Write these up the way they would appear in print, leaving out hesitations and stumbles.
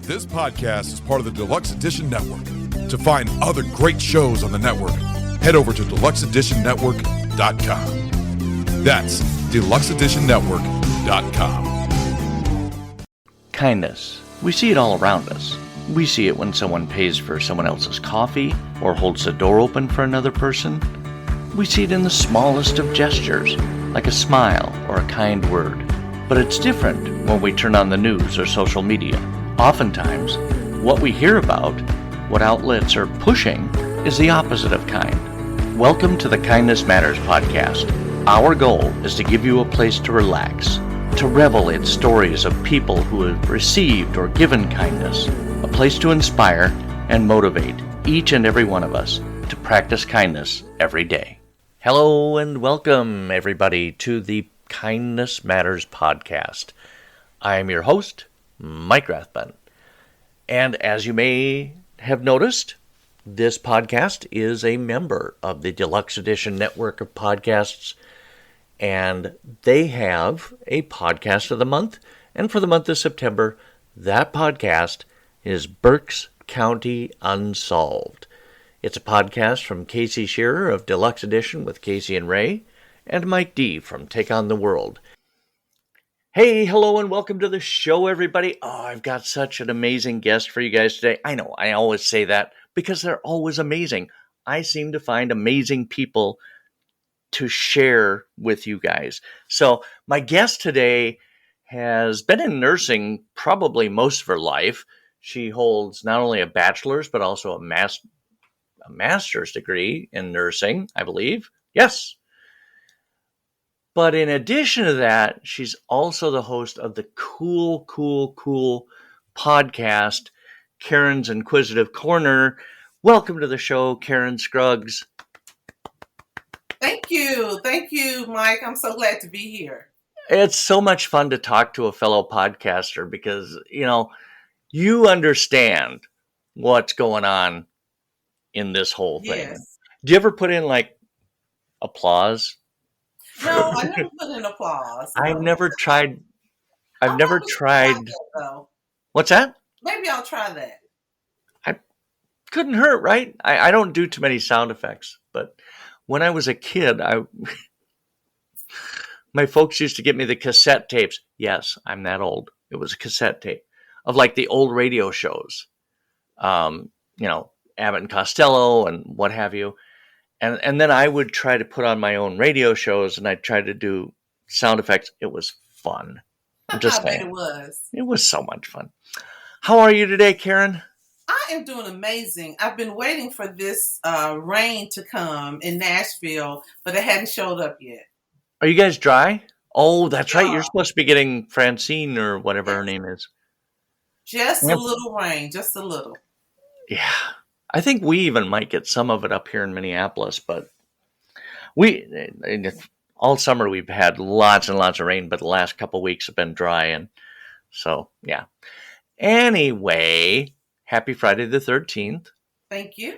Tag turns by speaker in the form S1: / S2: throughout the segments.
S1: This podcast is part of the Deluxe Edition Network. To find other great shows on the network, head over to deluxeeditionnetwork.com. That's deluxeeditionnetwork.com.
S2: Kindness. We see it all around us. We see it when someone pays for someone else's coffee or holds the door open for another person. We see it in the smallest of gestures, like a smile or a kind word. But it's different when we turn on the news or social media. Oftentimes, what we hear about, what outlets are pushing, is the opposite of kind. Welcome to the Kindness Matters podcast. Our goal is to give you a place to relax, to revel in stories of people who have received or given kindness, a place to inspire and motivate each and every one of us to practice kindness every day. Hello and welcome, everybody, to the Kindness Matters podcast. I am your host, Mike Rathbun. And as you may have noticed, this podcast is a member of the Deluxe Edition network of podcasts, and they have a podcast of the month. And for the month of September, that podcast is Berks County Unsolved. It's a podcast from Casey Shearer of Deluxe Edition with Casey and Ray, and Mike D from Take on the World. Hey, hello, and welcome to the show, everybody. Oh, I've got such an amazing guest for you guys today. I know, I always say that because they're always amazing. I seem to find amazing people to share with you guys. So my guest today has been in nursing probably most of her life. She holds not only a bachelor's, but also a master's degree in nursing, I believe. Yes. But in addition to that, she's also the host of the cool podcast, Karen's Inquisitive Corner. Welcome to the show, Karen Scruggs.
S3: Thank you, Mike. I'm so glad to be here.
S2: It's so much fun to talk to a fellow podcaster because, you understand what's going on in this whole thing.
S3: Yes.
S2: Do you ever put in, applause?
S3: No, I never put in applause.
S2: I've never tried. What's that?
S3: Maybe I'll try that.
S2: Couldn't hurt, right? I don't do too many sound effects, but when I was a kid, my folks used to get me the cassette tapes. Yes, I'm that old. It was a cassette tape of the old radio shows, Abbott and Costello and what have you. And then I would try to put on my own radio shows, and I'd try to do sound effects. It was fun. I'm just saying.
S3: It was.
S2: It was so much fun. How are you today, Karen?
S3: I am doing amazing. I've been waiting for this rain to come in Nashville, but it hadn't showed up yet.
S2: Are you guys dry? Oh, that's right. You're supposed to be getting Francine or whatever her name is.
S3: Just a little rain, just a little.
S2: Yeah. I think we even might get some of it up here in Minneapolis, but all summer we've had lots and lots of rain, but the last couple of weeks have been dry, and so, yeah. Anyway, happy Friday the 13th.
S3: Thank you.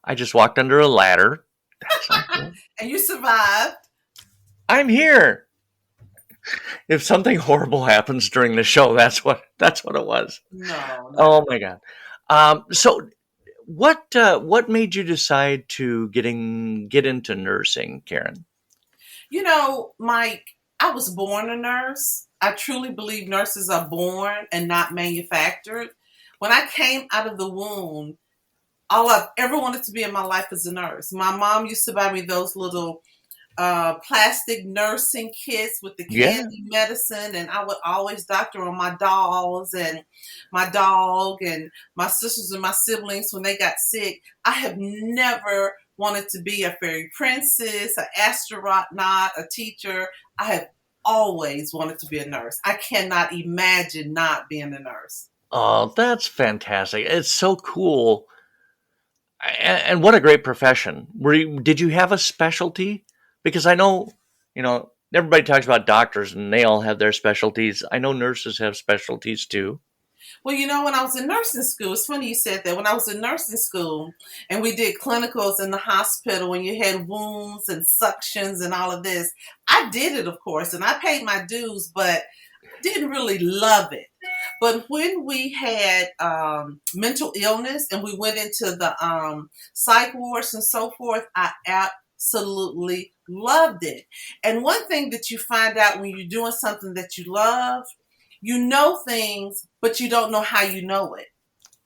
S2: I just walked under a ladder. That's not good.
S3: And you survived. I'm
S2: here. If something horrible happens during the show, that's what it was.
S3: No.
S2: Oh my God. So what made you decide to get into nursing, Karen?
S3: Mike, I was born a nurse. I truly believe nurses are born and not manufactured. When I came out of the womb, all I've ever wanted to be in my life was a nurse. My mom used to buy me those little plastic nursing kits with the candy medicine, and I would always doctor on my dolls and my dog and my sisters and my siblings when they got sick. I have never wanted to be a fairy princess, an astronaut, a teacher. I have always wanted to be a nurse. I cannot imagine not being a nurse.
S2: Oh, that's fantastic. It's so cool. And what a great profession. Did you have a specialty? Because I know, everybody talks about doctors and they all have their specialties. I know nurses have specialties too.
S3: Well, when I was in nursing school, it's funny you said that. When I was in nursing school and we did clinicals in the hospital and you had wounds and suctions and all of this, I did it, of course, and I paid my dues, but didn't really love it. But when we had mental illness and we went into the psych wards and so forth, I absolutely loved it. And one thing that you find out when you're doing something that you love, you know things, but you don't know how you know it.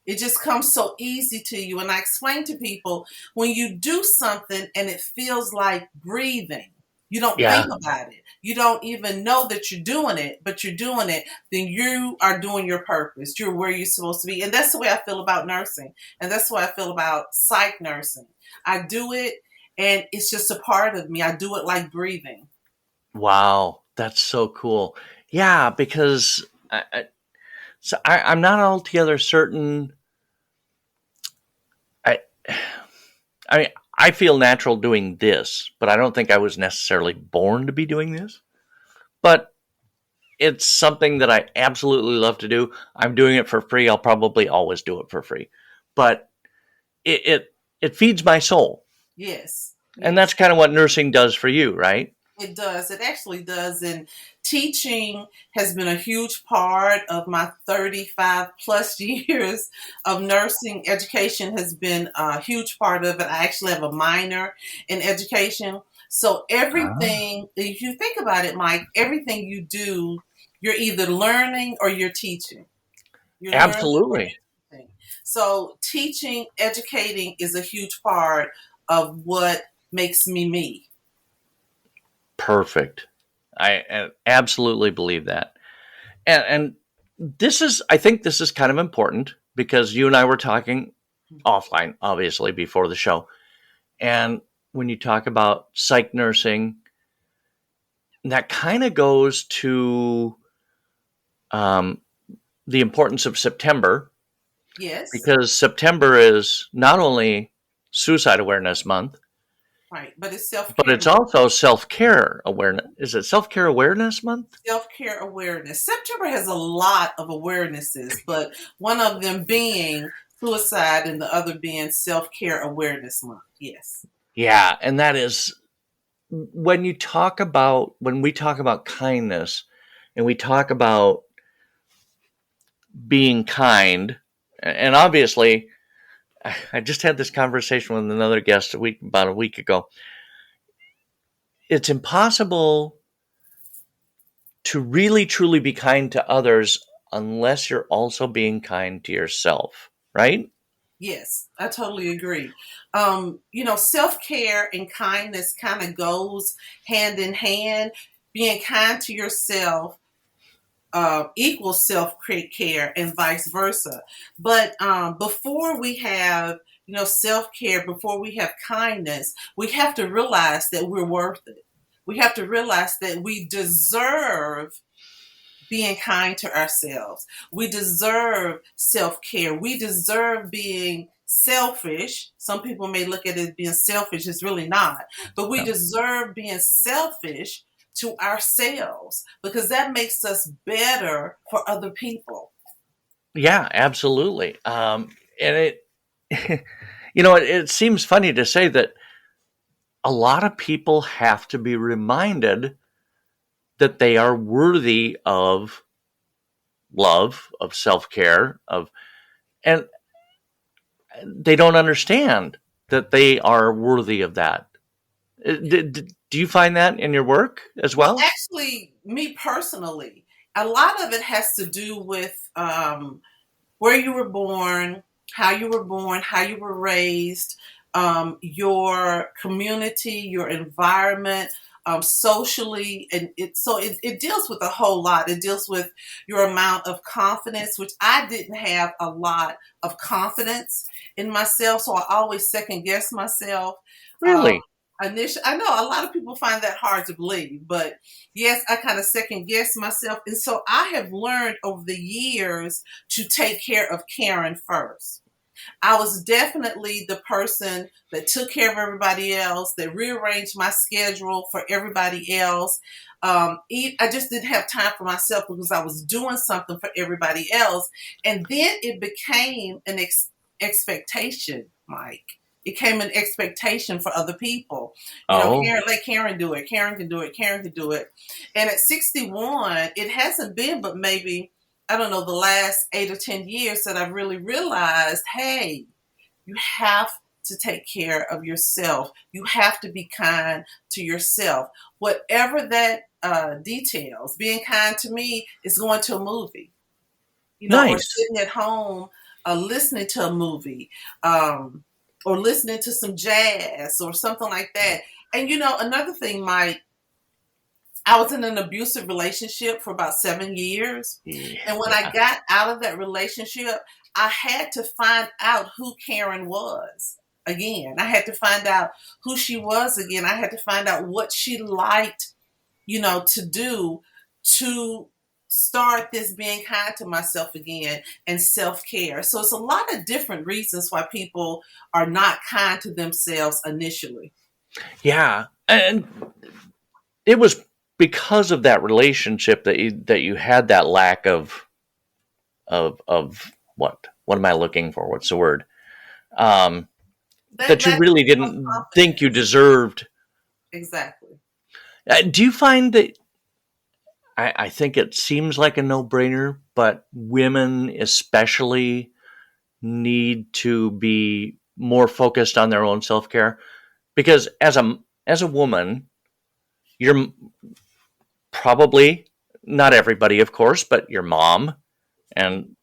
S3: It just comes so easy to you. And I explain to people, when you do something and it feels like breathing, you don't
S2: Yeah.
S3: think about it. You don't even know that you're doing it, but you're doing it, then you are doing your purpose. You're where you're supposed to be. And that's the way I feel about nursing. And that's the way I feel about psych nursing. I do it and it's just a part of me. I do it like breathing.
S2: Wow, that's so cool. Yeah, because I'm not altogether certain. I I mean, I feel natural doing this, but I don't think I was necessarily born to be doing this. But it's something that I absolutely love to do. I'm doing it for free. I'll probably always do it for free. But it feeds my soul.
S3: Yes.
S2: And
S3: Yes.
S2: that's kind of what nursing does for you, right?
S3: It does. It actually does. And teaching has been a huge part of my 35 plus years of nursing. Education has been a huge part of it. I actually have a minor in education. So
S2: Ah,
S3: everything, if you think about it, Mike, everything you do, you're either learning or you're teaching. You're learning or
S2: absolutely.
S3: you're teaching. So teaching, educating is a huge part of what makes me me.
S2: Perfect. I absolutely believe that. And I think this is kind of important because you and I were talking offline, obviously, before the show. And when you talk about psych nursing, that kind of goes to um, the importance of September,
S3: Yes.
S2: because September is not only Suicide Awareness Month,
S3: Right, but it's
S2: but
S3: self-care
S2: it's
S3: month.
S2: also Self Care Awareness. Is it Self Care Awareness Month?
S3: Self-care awareness. September has a lot of awarenesses, but one of them being suicide and the other being self-care awareness month. Yes.
S2: Yeah, and that is when we talk about kindness and we talk about being kind, and obviously I just had this conversation with another guest about a week ago. It's impossible to really truly be kind to others unless you're also being kind to yourself, right?
S3: Yes, I totally agree. Self-care and kindness kind of goes hand in hand. Being kind to yourself equals self care and vice versa. But before we have, self care, before we have kindness, we have to realize that we're worth it. We have to realize that we deserve being kind to ourselves. We deserve self care. We deserve being selfish. Some people may look at it as being selfish, it's really not. But we
S2: No.
S3: deserve being selfish to ourselves because that makes us better for other people.
S2: Yeah, absolutely. And it seems funny to say that a lot of people have to be reminded that they are worthy of love, of self care, and they don't understand that they are worthy of that. Do you find that in your work as
S3: Well,
S2: well?
S3: actually, me personally, a lot of it has to do with where you were born, how you were raised, your community, your environment, socially, and it deals with a whole lot. It deals with your amount of confidence, which I didn't have a lot of confidence in myself, so I always second guess myself. Um,
S2: Really?
S3: Initially, I know a lot of people find that hard to believe, but yes, I kind of second guess myself, and so I have learned over the years to take care of Karen first. I was definitely the person that took care of everybody else, that rearranged my schedule for everybody else. I just didn't have time for myself because I was doing something for everybody else. And then it became an expectation, Mike. It became an expectation for other people.
S2: Oh,
S3: Karen, let Karen do it. Karen can do it. Karen can do it. And at 61, it hasn't been but maybe I don't know, the last 8 or 10 years that I've really realized, hey, you have to take care of yourself. You have to be kind to yourself. Whatever that details, being kind to me is going to a movie, or
S2: Nice.
S3: sitting at home listening to a movie, or listening to some jazz or something like that. And another thing, Mike, I was in an abusive relationship for about 7 years. And when I
S2: Yeah.
S3: got out of that relationship, I had to find out who Karen was again. I had to find out who she was again. I had to find out what she liked, to do to start this being kind to myself again and self-care. So it's a lot of different reasons why people are not kind to themselves initially.
S2: Yeah. And it was because of that relationship that you had that lack of what am I looking for? What's the word? Um,
S3: That
S2: that you
S3: lack
S2: really
S3: of
S2: didn't think you
S3: confidence.
S2: deserved.
S3: Exactly.
S2: Do you find that? I think it seems like a no-brainer, but women especially need to be more focused on their own self-care because as a woman, you're probably not everybody, of course, but your mom and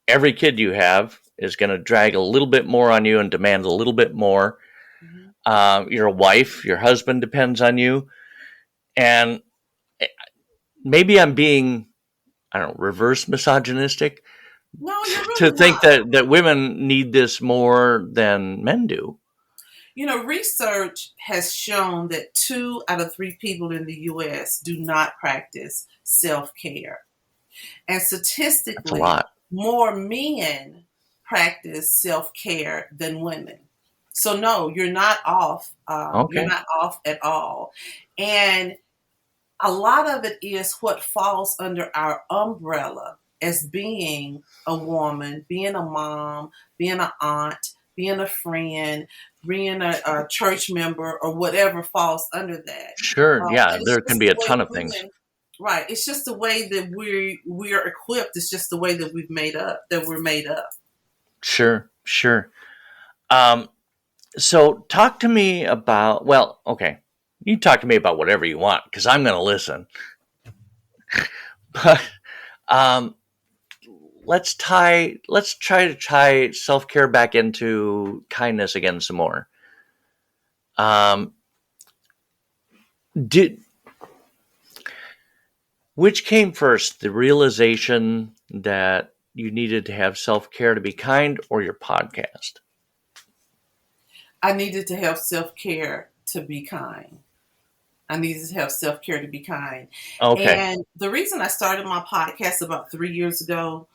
S2: every kid you have is going to drag a little bit more on you and demand a little bit more.
S3: Mhm.
S2: Your wife, your husband depends on you, and maybe I'm being, I don't know, reverse misogynistic
S3: No, you're
S2: to
S3: really
S2: think
S3: not.
S2: that women need this more than men do.
S3: Research has shown that 2 out of 3 people in the US do not practice self care. And
S2: That's a
S3: statistically,
S2: lot.
S3: more men practice self care than women. So, no, you're not off. You're
S2: Okay,
S3: not off at all. And a lot of it is what falls under our umbrella as being a woman, being a mom, being an aunt, being a friend, being a church member, or whatever falls under that.
S2: sure. Yeah,
S3: And it's
S2: there can
S3: just
S2: be
S3: the
S2: a
S3: way
S2: ton of things.
S3: women, right? It's just the way that we're equipped. It's just the way that we're made up.
S2: Sure, sure. Um, so talk to me about, well, okay, you talk to me about whatever you want because I'm going to listen. But um, let's try to tie self care back into kindness again some more. Um, did which came first, the realization that you needed to have self care to be kind, or your podcast?
S3: I needed to have self care to be kind. I needed to have self care to be kind.
S2: Okay,
S3: And the reason I started my podcast about 3 years ago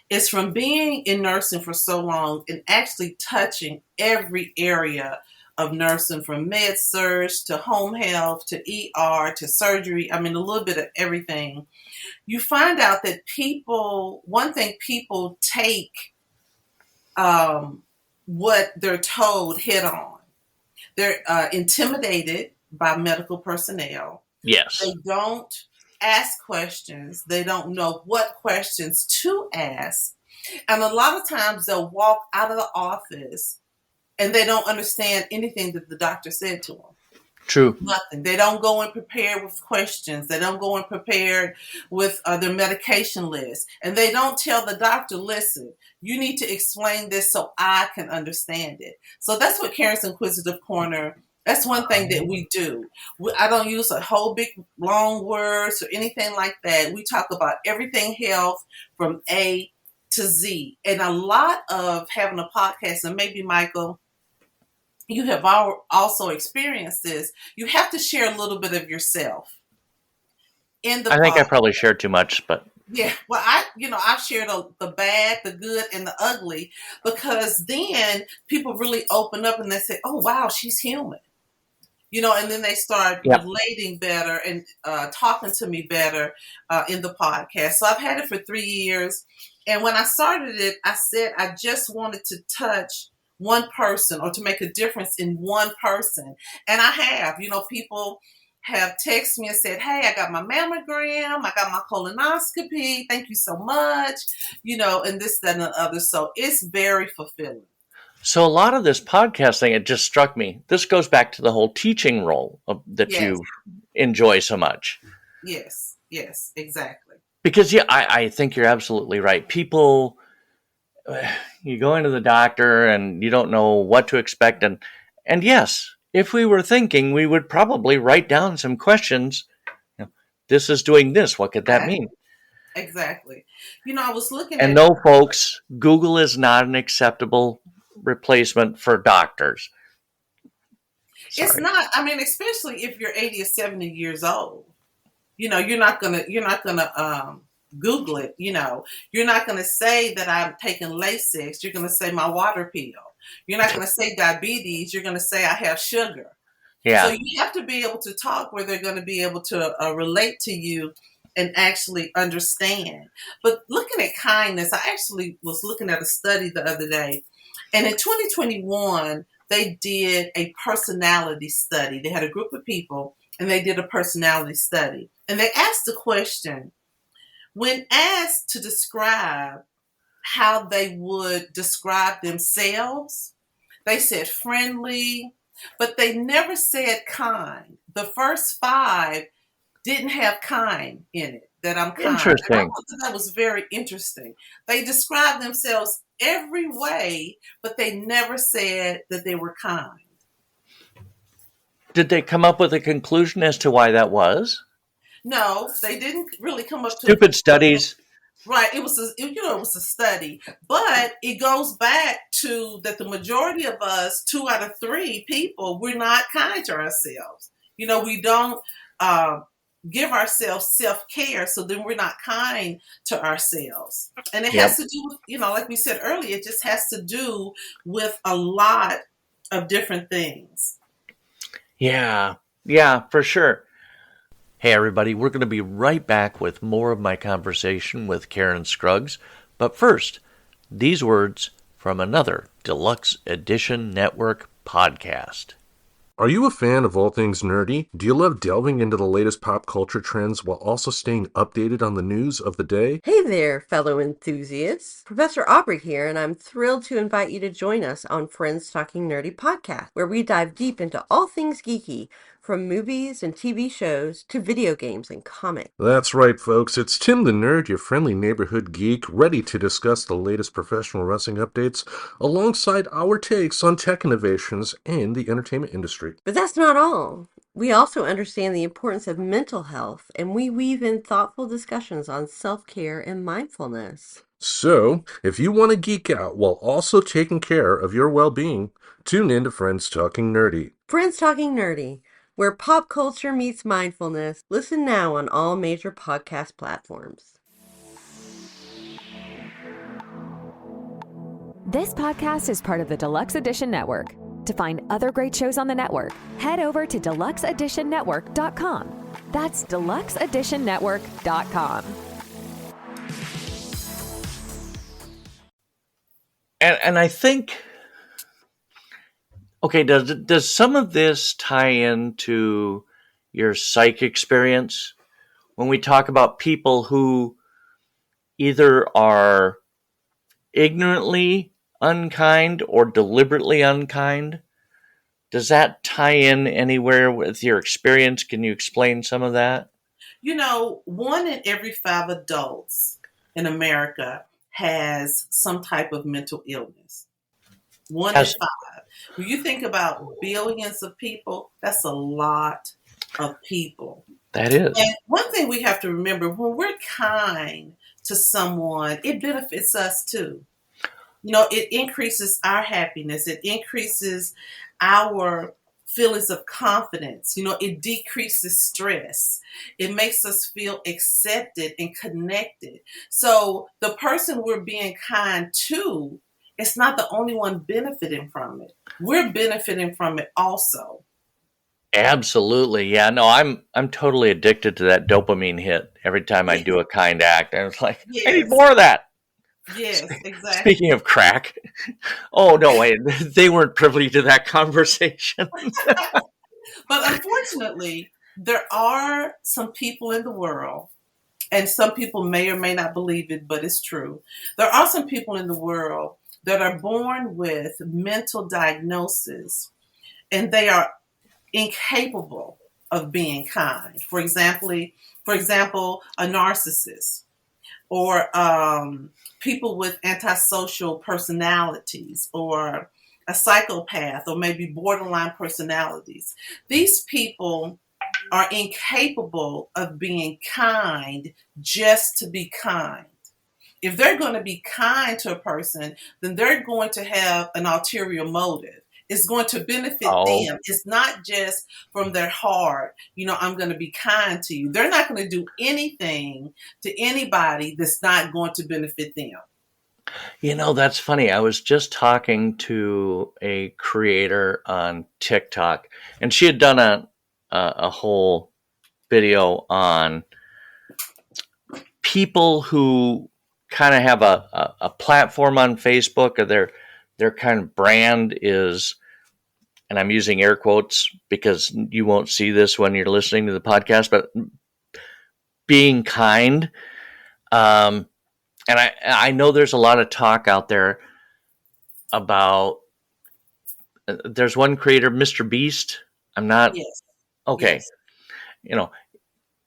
S3: is from being in nursing for so long and actually touching every area of nursing, from med surge to home health to ER to surgery. I mean, a little bit of everything. You find out that one thing people take um, what they're told head on. They're intimidated by medical personnel.
S2: yes,
S3: They don't ask questions. They don't know what questions to ask. And a lot of times they'll walk out of the office and they don't understand anything that the doctor said to them.
S2: true,
S3: Nothing. They don't go in prepared with questions. They don't go in prepared with their medication list. And they don't tell the doctor, listen, you need to explain this so I can understand it. So that's what Karen's Inquisitive Corner, that's one thing that we do. I don't use a whole big long words or anything like that. We talk about everything health from A to Z. And a lot of having a podcast, and maybe Michael, you have also experienced this, you have to share a little bit of yourself in the
S2: I think I
S3: pod.
S2: probably shared too much, but
S3: Yeah, well, I've shared the bad, the good, and the ugly, because then people really open up and they say, "Oh, wow, she's human," and then they start
S2: yeah,
S3: relating better and talking to me better in the podcast. So I've had it for 3 years, and when I started it, I said I just wanted to touch one person or to make a difference in one person, and I have. People have texted me and said, hey, I got my mammogram, I got my colonoscopy, thank you so much, and this, that, and the other. So it's very fulfilling.
S2: So a lot of this podcasting, it just struck me. This goes back to the whole teaching role that
S3: Yes.
S2: you enjoy so much.
S3: Yes, exactly.
S2: Because, I think you're absolutely right. People, you go into the doctor and you don't know what to expect. And yes, if we were thinking, we would probably write down some questions. This is doing this. What could that mean?
S3: Exactly. I was looking
S2: at... And no, folks, Google is not an acceptable replacement for doctors. Sorry.
S3: It's not. I mean, especially if you're 80 or 70 years old. You're not gonna Google it. You're not gonna say that I'm taking Lasix. You're gonna say my water pill. You're not gonna say diabetes. You're gonna say I have sugar.
S2: Yeah.
S3: So you have to be able to talk where they're going to be able to relate to you and actually understand. But looking at kindness, I actually was looking at a study the other day, and in 2021 they did a personality study. They had a group of people and they did a personality study. And they asked the question, when asked to describe how they would describe themselves, they said friendly, but they never said kind. The first 5 didn't have kind in it, that I'm kind.
S2: Interesting.
S3: And I thought that was very interesting. They described themselves every way, but they never said that they were kind.
S2: Did they come up with a conclusion as to why that was?
S3: No, they didn't really come up to
S2: stupid studies.
S3: Right, it was a study, but it goes back to that the majority of us, 2 out of 3 people, we're not kind to ourselves. We don't give ourselves self-care, so then we're not kind to ourselves. And it has to do with, like we said earlier, it just has to do with a lot of different things.
S2: Yeah, for sure. Hey, everybody, we're going to be right back with more of my conversation with Karen Scruggs. But first, these words from another Deluxe Edition Network podcast.
S4: Are you a fan of all things nerdy? Do you love delving into the latest pop culture trends while also staying updated on the news of the day?
S5: Hey there, fellow enthusiasts. Professor Aubrey here, and I'm thrilled to invite you to join us on Friends Talking Nerdy podcast, where we dive deep into all things geeky, from movies and TV shows to video games and comics.
S4: That's right, folks. It's Tim the Nerd, your friendly neighborhood geek, ready to discuss the latest professional wrestling updates alongside our takes on tech innovations and the entertainment industry.
S5: But that's not all. We also understand the importance of mental health, and we weave in thoughtful discussions on self-care and mindfulness.
S4: So, if you want to geek out while also taking care of your well-being, tune in to Friends Talking Nerdy.
S5: Friends Talking Nerdy, where pop culture meets mindfulness. Listen now on all major podcast platforms.
S6: This podcast is part of the Deluxe Edition Network. To find other great shows on the network, head over to deluxeeditionnetwork.com. That's deluxeeditionnetwork.com.
S2: And I think, okay, does some of this tie into your psych experience when we talk about people who either are ignorantly unkind or deliberately unkind? Does that tie in anywhere with your experience? Can you explain some of that?
S3: 1 in every 5 adults in America has some type of mental illness. 1 in 5. When you think about billions of people, that's a lot of people.
S2: That is.
S3: And one thing we have to remember, when we're kind to someone, it benefits us too. It increases our happiness. It increases our feelings of confidence. It decreases stress. It makes us feel accepted and connected. So the person we're being kind to, it's not the only one benefiting from it. We're benefiting from it also.
S2: Absolutely. Yeah, no, I'm totally addicted to that dopamine hit every time I do a kind act. And it's like,
S3: Yes.
S2: I need more of that.
S3: Yes, exactly.
S2: Speaking of crack. Oh, no, wait. They weren't privy to that conversation.
S3: But unfortunately, There are some people in the world, and some people may or may not believe it, but it's true. There are some people in the world that are born with mental diagnosis, and they are incapable of being kind. For example, a narcissist, or people with antisocial personalities, or a psychopath, or maybe borderline personalities. These people are incapable of being kind just to be kind. If they're going to be kind to a person, then they're going to have an ulterior motive. It's going to benefit
S2: Oh,
S3: them. It's not just from their heart, I'm going to be kind to you. They're not going to do anything to anybody that's not going to benefit them.
S2: that's funny. I was just talking to a creator on TikTok, and she had done a whole video on people who kind of have a platform on Facebook, or their kind of brand is, and I'm using air quotes because you won't see this when you're listening to the podcast, but being kind. And I know there's a lot of talk out there about, there's one creator, Mr. Beast. I'm not,
S3: Yes.
S2: okay.
S3: Yes.
S2: You know,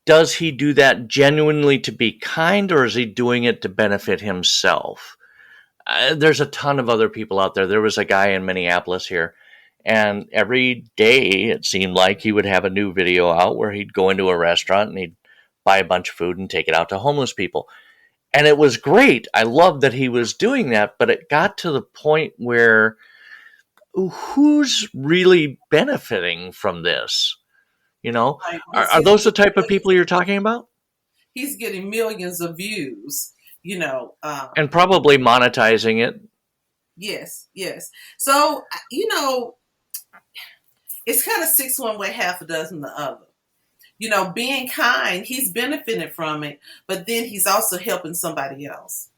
S2: does he do that genuinely to be kind, or is he doing it to benefit himself? There's a ton of other people out there. There was a guy in Minneapolis here, and every day it seemed like he would have a new video out where he'd go into a restaurant and he'd buy a bunch of food and take it out to homeless people. And it was great. I loved that he was doing that, but it got to the point where who's really benefiting from this?
S3: Right.
S2: Are those the type of people you're talking about?
S3: He's getting millions of views, you know.
S2: And probably monetizing it.
S3: Yes, yes. So, it's kind of six one way, half a dozen the other. Being kind, he's benefiting from it, but then he's also helping somebody else.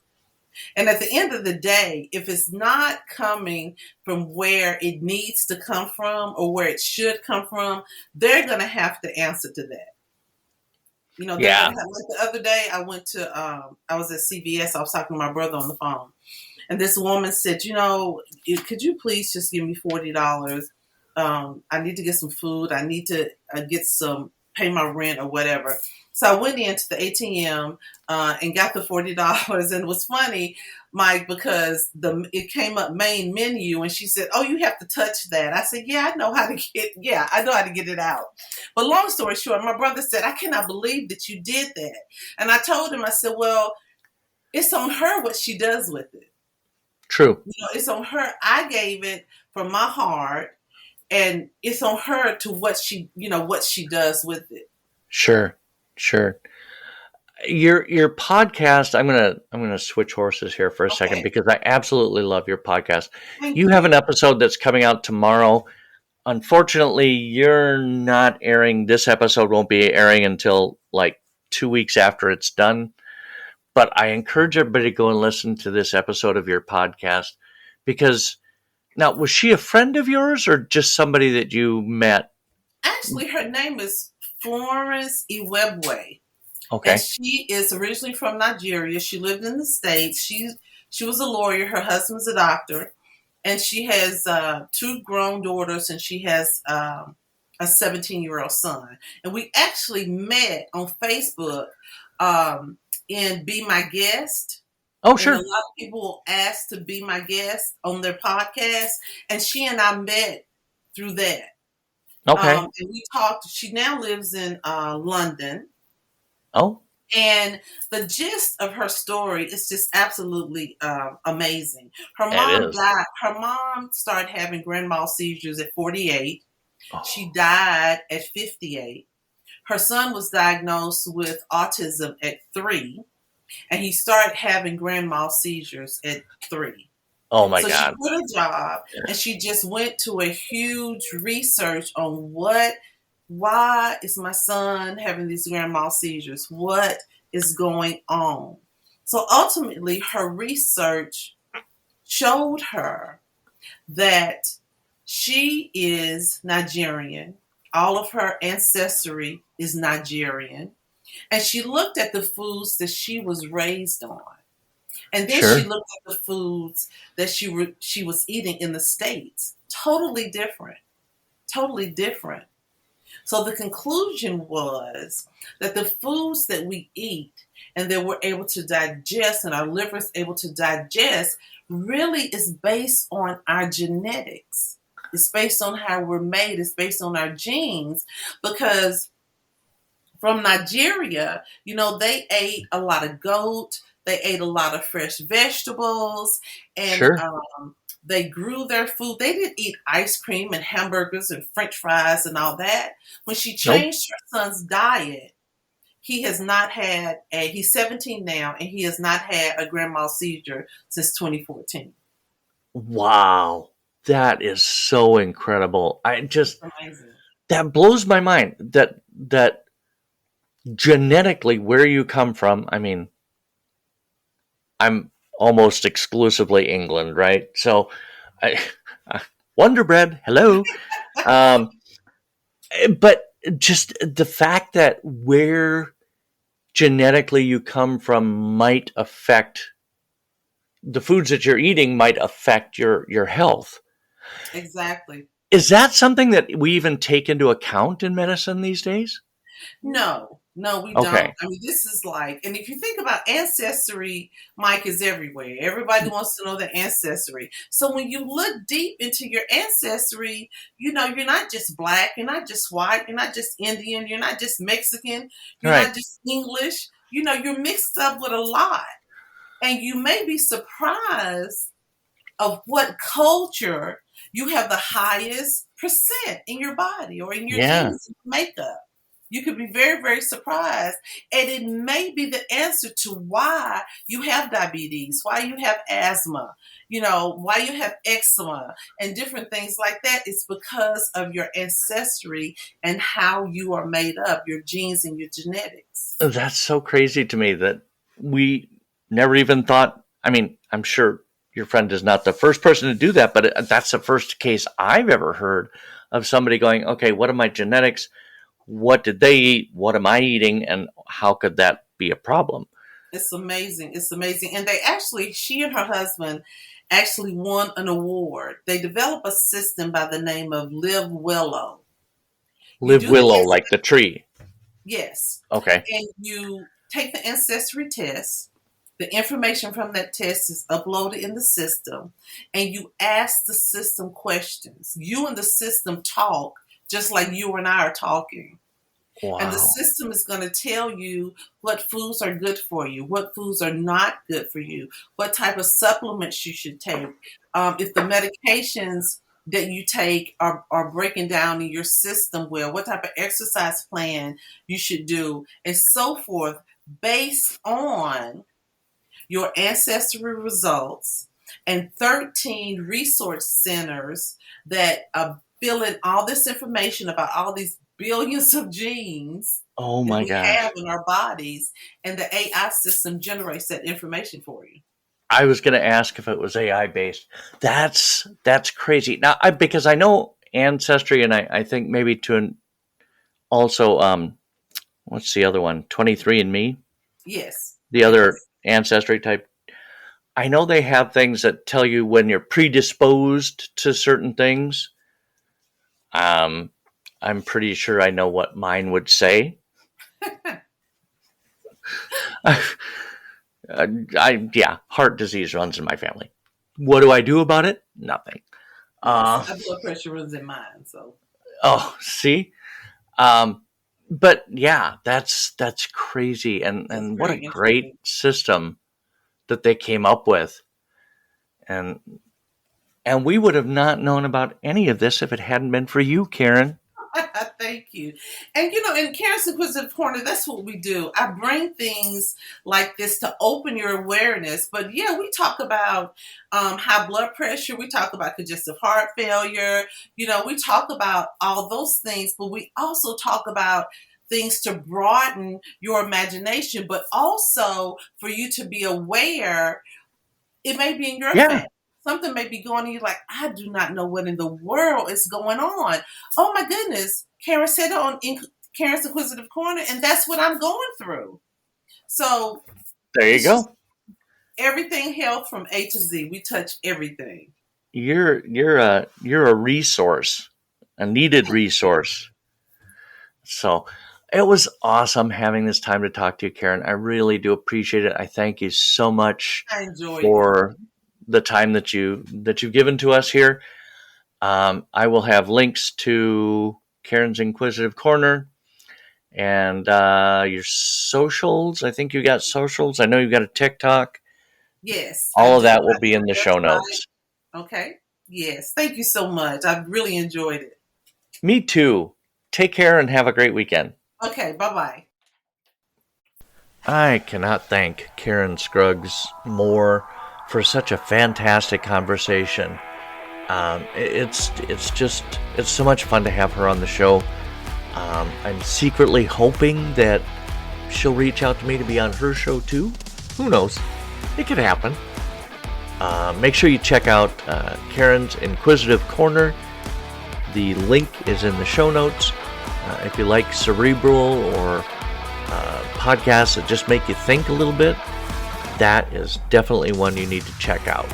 S3: And at the end of the day, if it's not coming from where it needs to come from or where it should come from, they're going to have to answer to that.
S2: Yeah.
S3: Like the other day, I was at CVS. I was talking to my brother on the phone. And this woman said, could you please just give me $40? I need to get some food. I need to pay my rent or whatever. So I went into the ATM and got the $40. And it was funny, Mike, because it came up main menu, and she said, "Oh, you have to touch that." I said, I know how to get it out. But long story short, my brother said, "I cannot believe that you did that." And I told him, I said, "Well, it's on her what she does with it."
S2: True.
S3: It's on her. I gave it from my heart, and it's on her to what she does with it.
S2: Sure. Your podcast, I'm gonna switch horses here for a second, because I absolutely love your podcast. You have an episode that's coming out tomorrow. Unfortunately, you're not airing. This episode won't be airing until like 2 weeks after it's done. But I encourage everybody to go and listen to this episode of your podcast, because now, was she a friend of yours or just somebody that you met?
S3: Actually, her name is Florence Iwebwe.
S2: Okay.
S3: And she is originally from Nigeria. She lived in the States. She was a lawyer. Her husband's a doctor. And she has 2 grown daughters, and she has a 17-year-old son. And we actually met on Facebook in Be My Guest.
S2: Oh, sure.
S3: And a lot of people asked to be my guest on their podcast. And she and I met through that.
S2: Okay.
S3: And we talked. She now lives in London.
S2: Oh.
S3: And the gist of her story is just absolutely amazing. Her
S2: It
S3: mom
S2: is.
S3: died. Her mom started having grand mal seizures at 48.
S2: Oh.
S3: She died at 58. Her son was diagnosed with autism at 3, and he started having grand mal seizures at 3.
S2: Oh my
S3: So
S2: God.
S3: she quit a job, and she just went to a huge research on why is my son having these grand mal seizures? What is going on? So ultimately, her research showed her that she is Nigerian, all of her ancestry is Nigerian. And she looked at the foods that she was raised on. And then she
S2: Sure.
S3: looked at the foods that she was eating in the States. Totally different. Totally different. So the conclusion was that the foods that we eat and that we're able to digest and our liver is able to digest really is based on our genetics. It's based on how we're made. It's based on our genes. Because from Nigeria, they ate a lot of goat. They ate a lot of fresh vegetables, and
S2: Sure.
S3: they grew their food. They didn't eat ice cream and hamburgers and French fries and all that. When she
S2: Nope.
S3: changed her son's diet, he has not had he's 17 now, and he has not had a grand mal seizure since 2014.
S2: Wow. That is so incredible.
S3: Amazing.
S2: That blows my mind that genetically where you come from, I mean, I'm almost exclusively England, right? So, I, Wonder Bread, hello. Um, but just the fact that where genetically you come from might affect the foods that you're eating might affect your health.
S3: Exactly.
S2: Is that something that we even take into account in medicine these days?
S3: No, we
S2: Okay.
S3: don't. I mean, this is like, and if you think about ancestry, Mike, is everywhere. Everybody wants to know their ancestry. So when you look deep into your ancestry, you're not just black, you're not just white, you're not just Indian, you're not just Mexican, you're
S2: Right.
S3: not just English. You're mixed up with a lot. And you may be surprised of what culture you have the highest percent in your body or in your
S2: Yeah.
S3: genes makeup. You could be very, very surprised. And it may be the answer to why you have diabetes, why you have asthma, why you have eczema and different things like that. It's because of your ancestry and how you are made up, your genes and your genetics.
S2: That's so crazy to me that we never even thought. I mean, I'm sure your friend is not the first person to do that, but that's the first case I've ever heard of somebody going, okay, what are my genetics? What did they eat? What am I eating? And how could that be a problem?
S3: It's amazing. It's amazing. And she and her husband actually won an award. They developed a system by the name of Live Willow.
S2: Live willow, like the tree.
S3: Yes.
S2: Okay.
S3: And you take the ancestry test. The information from that test is uploaded in the system, and you ask the system questions. You and the system talk just like you and I are talking.
S2: Wow.
S3: And the system is going to tell you what foods are good for you, what foods are not good for you, what type of supplements you should take, if the medications that you take are breaking down in your system well, what type of exercise plan you should do, and so forth, based on your ancestry results and 13 resource centers that fill in all this information about all these billions of genes
S2: Oh
S3: that
S2: my
S3: we
S2: gosh.
S3: have in our bodies, and the AI system generates that information for you.
S2: I was going to ask if it was AI based. That's crazy. Now, because I know Ancestry, and I think maybe also what's the other one? 23andMe,
S3: Yes.
S2: the other Ancestry type. I know they have things that tell you when you're predisposed to certain things. I'm pretty sure I know what mine would say. Heart disease runs in my family. What do I do about it? Nothing.
S3: Yes. My blood pressure runs in mine. So.
S2: See? But yeah, that's crazy. And what a
S3: very
S2: great system that they came up with. And we would have not known about any of this if it hadn't been for you, Karen.
S3: Thank you. And in Karen's Inquisitive Corner, that's what we do. I bring things like this to open your awareness. But yeah, we talk about high blood pressure. We talk about congestive heart failure. We talk about all those things, but we also talk about things to broaden your imagination, but also for you to be aware it may be in your family. something may be going on, you're like, I do not know what in the world is going on. Oh my goodness. Karen said it on Karen's Inquisitive Corner, and that's what I'm going through. So
S2: there you go.
S3: Everything health from A to Z. We touch everything.
S2: You're a resource, a needed resource. So it was awesome having this time to talk to you, Karen. I really do appreciate it. I thank you so much for the time that you've given to us here. I will have links to Karen's Inquisitive Corner and your socials. I think you got socials. I know you got a TikTok.
S3: Yes.
S2: All of that will be in the show notes.
S3: Okay. Yes. Thank you so much. I've really enjoyed it.
S2: Me too. Take care and have a great weekend.
S3: Okay. Bye-bye.
S2: I cannot thank Karen Scruggs more for such a fantastic conversation. It's so much fun to have her on the show. I'm secretly hoping that she'll reach out to me to be on her show too. Who knows? It could happen. Make sure you check out Karen's Inquisitive Corner. The link is in the show notes. If you like cerebral or podcasts that just make you think a little bit, that is definitely one you need to check out.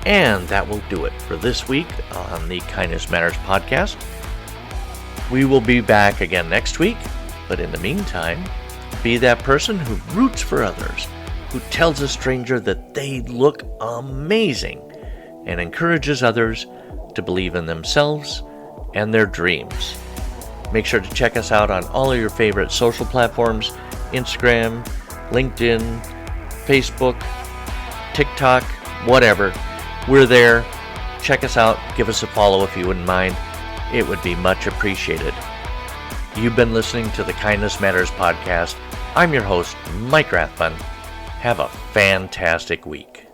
S2: And that will do it for this week on the Kindness Matters podcast. We will be back again next week, but in the meantime, be that person who roots for others, who tells a stranger that they look amazing, and encourages others to believe in themselves and their dreams. Make sure to check us out on all of your favorite social platforms: Instagram, LinkedIn, Facebook, TikTok, whatever. We're there. Check us out. Give us a follow if you wouldn't mind. It would be much appreciated. You've been listening to the Kindness Matters podcast. I'm your host, Mike Rathbun. Have a fantastic week.